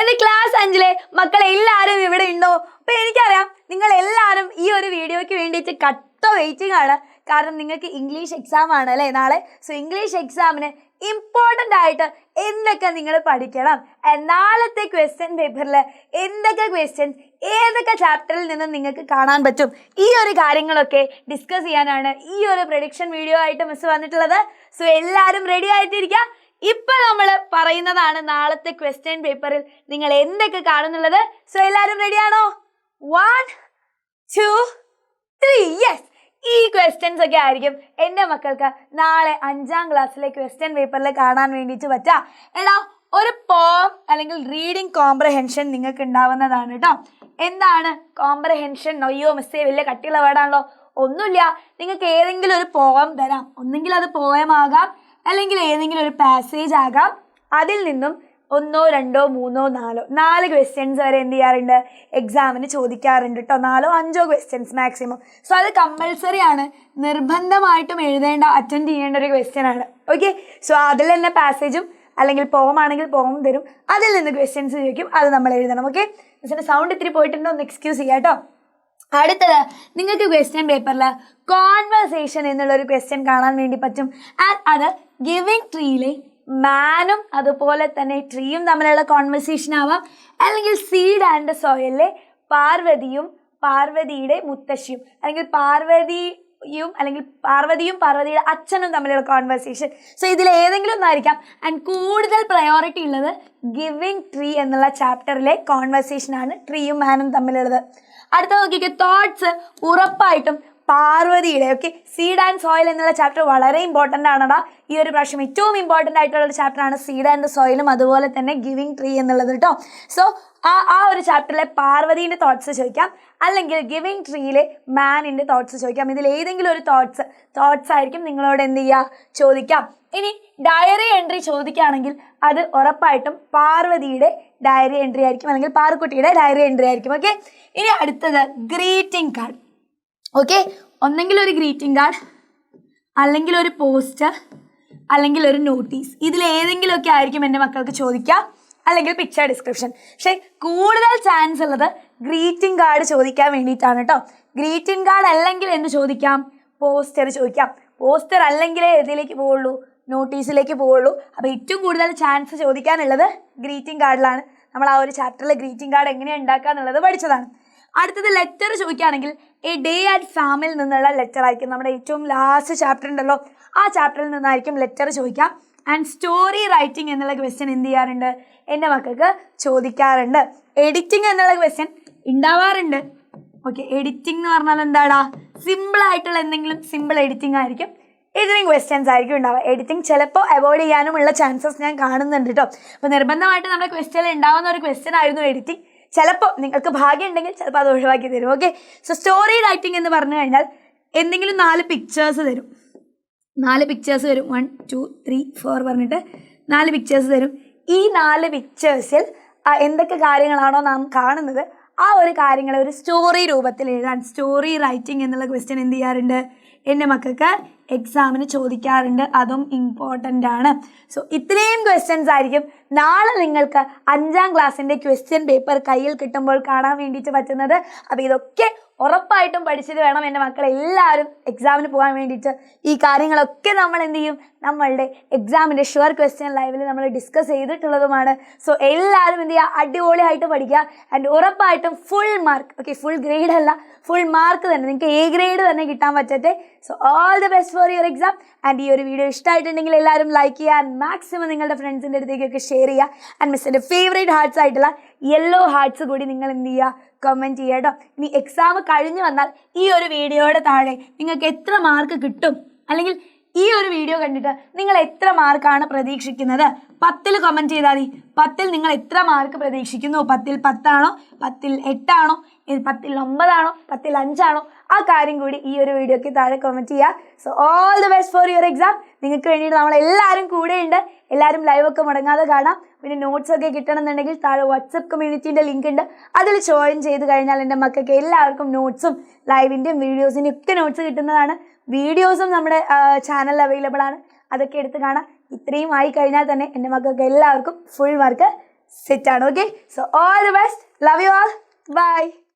എൻ്റെ ക്ലാസ് 5-ലെ മക്കളെല്ലാവരും ഇവിടെ ഉണ്ടോ? അപ്പോൾ എനിക്കറിയാം നിങ്ങളെല്ലാവരും ഈ ഒരു വീഡിയോയ്ക്ക് വേണ്ടിയിട്ട് കട്ട വെയിറ്റിംഗ് ആണ്. കാരണം നിങ്ങൾക്ക് ഇംഗ്ലീഷ് എക്സാം ആണ് അല്ലേ നാളെ. സോ ഇംഗ്ലീഷ് എക്സാമിന് ഇമ്പോർട്ടൻ്റ് ആയിട്ട് എന്തൊക്കെ നിങ്ങൾ പഠിക്കണം, നാളത്തെ ക്വസ്റ്റ്യൻ പേപ്പറിൽ എന്തൊക്കെ ക്വസ്റ്റ്യൻസ് ഏതൊക്കെ ചാപ്റ്ററിൽ നിന്നും നിങ്ങൾക്ക് കാണാൻ പറ്റും, ഈ ഒരു കാര്യങ്ങളൊക്കെ ഡിസ്കസ് ചെയ്യാനാണ് ഈ ഒരു പ്രഡിക്ഷൻ വീഡിയോ ആയിട്ട് മിസ് വന്നിട്ടുള്ളത്. സോ എല്ലാവരും റെഡി ആയിട്ടിരിക്കുക. ഇപ്പം നമ്മൾ പറയുന്നതാണ് നാളത്തെ ക്വസ്റ്റ്യൻ പേപ്പറിൽ നിങ്ങൾ എന്തൊക്കെ കാണുന്നുള്ളത്. സോ എല്ലാവരും റെഡിയാണോ? 1 2 3 യെസ്. ഈ ക്വസ്റ്റ്യൻസ് ഒക്കെ ആയിരിക്കും എൻ്റെ മക്കൾക്ക് നാളെ 5ാം ക്ലാസ്സിലെ ക്വസ്റ്റ്യൻ പേപ്പറിൽ കാണാൻ വേണ്ടിയിട്ട് പറ്റുക. എടാ ഒരു പോം അല്ലെങ്കിൽ റീഡിങ് കോംപ്രഹെൻഷൻ നിങ്ങൾക്ക് ഉണ്ടാവുന്നതാണ് കേട്ടോ. എന്താണ് കോംപ്രഹെൻഷൻ? അയ്യോ മിസ്സേ വലിയ കട്ടിയുള്ള വേർഡാണല്ലോ. ഒന്നുമില്ല, നിങ്ങൾക്ക് ഏതെങ്കിലും ഒരു പോം തരാം. ഒന്നെങ്കിൽ അത് പോയം ആകാം, അല്ലെങ്കിൽ ഏതെങ്കിലും ഒരു പാസേജ് ആകാം. അതിൽ നിന്നും 1 2 3 4 ക്വസ്റ്റ്യൻസ് വരെ എന്ത് ചെയ്യാറുണ്ട്, എക്സാമിന് ചോദിക്കാറുണ്ട് കേട്ടോ. 4 5 ക്വസ്റ്റ്യൻസ് മാക്സിമം. സോ അത് കമ്പൾസറി ആണ്, നിർബന്ധമായിട്ടും എഴുതേണ്ട, അറ്റൻഡ് ചെയ്യേണ്ട ഒരു ക്വസ്റ്റ്യൻ ആണ്. ഓക്കെ, സോ അതിൽ തന്നെ പാസേജും അല്ലെങ്കിൽ പോം ആണെങ്കിൽ പോം തരും, അതിൽ നിന്ന് ക്വസ്റ്റ്യൻസ് ചോദിക്കും, അത് നമ്മൾ എഴുതണം. ഓക്കെ, മിസ്സിൻ്റെ സൗണ്ട് ഇത്തിരി പോയിട്ടുണ്ടോ ഒന്ന് എക്സ്ക്യൂസ് ചെയ്യാം കേട്ടോ. അടുത്തത് നിങ്ങൾക്ക് ക്വസ്റ്റ്യൻ പേപ്പറിൽ കോൺവെർസേഷൻ എന്നുള്ളൊരു ക്വസ്റ്റ്യൻ കാണാൻ വേണ്ടി പറ്റും. ആൻഡ് അത് ഗിവിങ് ട്രീയിലെ മാനും അതുപോലെ തന്നെ ട്രീയും തമ്മിലുള്ള കോൺവെർസേഷൻ ആവാം, അല്ലെങ്കിൽ സീഡ് ആൻഡ് സോയിലിലെ പാർവതിയും പാർവതിയുടെ മുത്തശ്ശിയും, അല്ലെങ്കിൽ പാർവതിയും പാർവതിയുടെ അച്ഛനും തമ്മിലുള്ള കോൺവെർസേഷൻ. സോ ഇതിൽ ഏതെങ്കിലും ഒന്നായിരിക്കാം. ആൻഡ് കൂടുതൽ പ്രയോറിറ്റി ഉള്ളത് ഗിവിങ് ട്രീ എന്നുള്ള ചാപ്റ്ററിലെ കോൺവെർസേഷൻ ആണ്, ട്രീയും മാനും തമ്മിലുള്ളത്. അടുത്ത നോക്കിക്കേ, തോട്ട്സ് ഉറപ്പായിട്ടും പാർവതിയുടെ. ഓക്കെ, സീഡ് ആൻഡ് സോയിൽ എന്നുള്ള ചാപ്റ്റർ വളരെ ഇമ്പോർട്ടൻ്റ് ആണടാ. ഈ ഒരു പ്രാവശ്യം ഏറ്റവും ഇമ്പോർട്ടൻ്റ് ആയിട്ടുള്ള ഒരു ചാപ്റ്ററാണ് സീഡ് ആൻഡ് സോയിലും അതുപോലെ തന്നെ ഗിവിങ് ട്രീ എന്നുള്ളത് കേട്ടോ. സോ ആ ഒരു ചാപ്റ്ററിലെ പാർവതീൻ്റെ തോട്ട്സ് ചോദിക്കാം, അല്ലെങ്കിൽ ഗിവിങ് ട്രീയിലെ മാനിൻ്റെ തോട്ട്സ് ചോദിക്കാം. ഇതിൽ ഏതെങ്കിലും ഒരു തോട്ട്സ് ആയിരിക്കും നിങ്ങളോട് എന്ത് ചെയ്യുക, ചോദിക്കാം. ഇനി ഡയറി എൻട്രി ചോദിക്കുകയാണെങ്കിൽ അത് ഉറപ്പായിട്ടും പാർവതിയുടെ ഡയറി എൻട്രി ആയിരിക്കും, അല്ലെങ്കിൽ പാർക്കുട്ടിയുടെ ഡയറി എൻട്രി ആയിരിക്കും. ഓക്കെ, ഇനി അടുത്തത് ഗ്രീറ്റിംഗ് കാർഡ്. ഓക്കെ, ഒന്നെങ്കിൽ ഒരു ഗ്രീറ്റിംഗ് കാർഡ്, അല്ലെങ്കിൽ ഒരു പോസ്റ്റർ, അല്ലെങ്കിൽ ഒരു നോട്ടീസ്. ഇതിൽ ഏതെങ്കിലുമൊക്കെ ആയിരിക്കും എൻ്റെ മക്കൾക്ക് ചോദിക്കുക, അല്ലെങ്കിൽ പിക്ചർ ഡിസ്ക്രിപ്ഷൻ. പക്ഷേ കൂടുതൽ ചാൻസ് ഉള്ളത് ഗ്രീറ്റിംഗ് കാർഡ് ചോദിക്കാൻ വേണ്ടിയിട്ടാണ് കേട്ടോ. ഗ്രീറ്റിംഗ് കാർഡ് അല്ലെങ്കിൽ എന്ത് ചോദിക്കാം, പോസ്റ്റർ ചോദിക്കാം. പോസ്റ്റർ അല്ലെങ്കിലേ ഇതിലേക്ക് പോവുള്ളൂ, നോട്ടീസിലേക്ക് പോവുള്ളൂ. അപ്പോൾ ഏറ്റവും കൂടുതൽ ചാൻസ് ചോദിക്കാനുള്ളത് ഗ്രീറ്റിംഗ് കാർഡിലാണ്. നമ്മൾ ആ ഒരു ചാപ്റ്ററിൽ ഗ്രീറ്റിംഗ് കാർഡ് എങ്ങനെയാണ് ഉണ്ടാക്കുക എന്നുള്ളത് പഠിച്ചതാണ്. അടുത്തത് ലെറ്റർ ചോദിക്കുകയാണെങ്കിൽ എ ഡേ അറ്റ് ഫാമിൽ നിന്നുള്ള ലെറ്റർ ആയിരിക്കും. നമ്മുടെ ഏറ്റവും ലാസ്റ്റ് ചാപ്റ്റർ ഉണ്ടല്ലോ, ആ ചാപ്റ്ററിൽ നിന്നായിരിക്കും ലെറ്റർ ചോദിക്കാം. ആൻഡ് സ്റ്റോറി റൈറ്റിംഗ് എന്നുള്ള ക്വസ്റ്റ്യൻ എന്ത് ചെയ്യാറുണ്ട്, എൻ്റെ മക്കൾക്ക് ചോദിക്കാറുണ്ട്. എഡിറ്റിംഗ് എന്നുള്ള ക്വസ്റ്റ്യൻ ഉണ്ടാവാറുണ്ട്. ഓക്കെ, എഡിറ്റിംഗ് എന്ന് പറഞ്ഞാൽ എന്താടാ, സിമ്പിളായിട്ടുള്ള എന്തെങ്കിലും സിമ്പിൾ എഡിറ്റിംഗ് ആയിരിക്കും. എഡിറ്റിംഗ് ക്വസ്റ്റ്യൻസ് ആയിരിക്കും ഉണ്ടാവുക. എഡിറ്റിംഗ് ചിലപ്പോൾ അവോയ്ഡ് ചെയ്യാനുമുള്ള ചാൻസസ് ഞാൻ കാണുന്നുണ്ട് കേട്ടോ. അപ്പോൾ നിർബന്ധമായിട്ട് നമ്മുടെ ക്വസ്റ്റ്യനിൽ ഉണ്ടാകുന്ന ഒരു ക്വസ്റ്റ്യൻ ആയിരുന്നു എഡിറ്റിംഗ്. ചിലപ്പോൾ നിങ്ങൾക്ക് ഭാഗ്യം ഉണ്ടെങ്കിൽ ചിലപ്പോൾ അത് ഒഴിവാക്കി തരും. ഓക്കെ, സോ സ്റ്റോറി റൈറ്റിംഗ് എന്ന് പറഞ്ഞു കഴിഞ്ഞാൽ എന്തെങ്കിലും 4 പിക്ചേഴ്സ് തരും. 4 പിക്ചേഴ്സ് തരും, 1 2 3 4 പറഞ്ഞിട്ട് 4 പിക്ചേഴ്സ് തരും. ഈ 4 പിക്ചേഴ്സിൽ എന്തൊക്കെ കാര്യങ്ങളാണോ നാം കാണുന്നത് ആ ഒരു കാര്യങ്ങൾ ഒരു സ്റ്റോറി രൂപത്തിൽ എഴുതാൻ സ്റ്റോറി റൈറ്റിംഗ് എന്നുള്ള ക്വസ്റ്റ്യൻ എന്ത് ചെയ്യാറുണ്ട്, എൻ്റെ മക്കൾക്ക് എക്സാമിന് ചോദിക്കാറുണ്ട്. അതും ഇമ്പോർട്ടൻ്റ് ആണ്. സോ ഇത്രയും ക്വസ്റ്റ്യൻസ് ആയിരിക്കും നാളെ നിങ്ങൾക്ക് 5ാം ക്ലാസ്സിൻ്റെ ക്വസ്റ്റ്യൻ പേപ്പർ കയ്യിൽ കിട്ടുമ്പോൾ കാണാൻ വേണ്ടിയിട്ട് പറ്റുന്നത്. അപ്പോൾ ഇതൊക്കെ ഉറപ്പായിട്ടും പഠിച്ചിട്ട് വേണം എൻ്റെ മക്കൾ എല്ലാവരും എക്സാമിന് പോകാൻ വേണ്ടിയിട്ട്. ഈ കാര്യങ്ങളൊക്കെ നമ്മൾ എന്ത് ചെയ്യും, നമ്മളുടെ എക്സാമിൻ്റെ ഷുവർ ക്വസ്റ്റ്യൻ ലൈവിൽ നമ്മൾ ഡിസ്കസ് ചെയ്തിട്ടുള്ളതുമാണ്. സോ എല്ലാവരും എന്ത് ചെയ്യുക, അടിപൊളിയായിട്ട് പഠിക്കുക. ആൻഡ് ഉറപ്പായിട്ടും full mark, okay full grade അല്ല, ഫുൾ മാർക്ക് തന്നെ, നിങ്ങൾക്ക് A ഗ്രേഡ് തന്നെ കിട്ടാൻ പറ്റട്ടെ. So all the best for your exam. And ഈ ഒരു വീഡിയോ ഇഷ്ടമായിട്ടുണ്ടെങ്കിൽ എല്ലാവരും ലൈക്ക് ചെയ്യുക, ആൻഡ് മാക്സിമം നിങ്ങളുടെ ഫ്രണ്ട്സിൻ്റെ അടുത്തേക്കൊക്കെ ഷെയർ ചെയ്യുക. ആൻഡ് മിസ്സിൻ്റെ ഫേവറേറ്റ് ഹാർട്സ് ആയിട്ടുള്ള യെല്ലോ ഹാർട്സ് കൂടി നിങ്ങൾ എന്ത് ചെയ്യുക, കമൻറ്റ് ചെയ്യുക കേട്ടോ. ഇനി എക്സാം കഴിഞ്ഞ് വന്നാൽ ഈ ഒരു വീഡിയോയുടെ താഴെ നിങ്ങൾക്ക് എത്ര മാർക്ക് കിട്ടും, അല്ലെങ്കിൽ ഈ ഒരു വീഡിയോ കണ്ടിട്ട് നിങ്ങൾ എത്ര മാർക്കാണ് പ്രതീക്ഷിക്കുന്നത്, 10ൽ കമൻറ്റ് ചെയ്താൽ മതി. 10ൽ നിങ്ങൾ എത്ര മാർക്ക് പ്രതീക്ഷിക്കുന്നു, 10ൽ 10 ആണോ, 10ൽ 8 ആണോ, 10ൽ 9 ആണോ, 10ൽ 5 ആണോ, ആ കാര്യം കൂടി ഈ ഒരു വീഡിയോയ്ക്ക് താഴെ കമൻറ്റ് ചെയ്യുക. So all the best for your exam. നിങ്ങൾക്ക് വേണ്ടിയിട്ട് നമ്മളെല്ലാവരും കൂടെയുണ്ട്. എല്ലാവരും ലൈവൊക്കെ മുടങ്ങാതെ കാണാം. പിന്നെ നോട്ട്സൊക്കെ കിട്ടണമെന്നുണ്ടെങ്കിൽ താഴെ വാട്സപ്പ് കമ്മ്യൂണിറ്റീൻ്റെ ലിങ്ക് ഉണ്ട്, അതിൽ ജോയിൻ ചെയ്ത് കഴിഞ്ഞാൽ എൻ്റെ മക്കൾക്ക് എല്ലാവർക്കും നോട്ട്സും ലൈവിൻ്റെയും വീഡിയോസിൻ്റെയും ഒക്കെ നോട്ട്സ് കിട്ടുന്നതാണ്. വീഡിയോസും നമ്മുടെ ചാനലിൽ അവൈലബിൾ ആണ്, അതൊക്കെ എടുത്ത് കാണാം. ഇത്രയും ആയി കഴിഞ്ഞാൽ തന്നെ എൻ്റെ മക്കൾക്ക് എല്ലാവർക്കും ഫുൾ മാർക്ക് സെറ്റ് ആണ്. Okay, so all the best, love you all, by.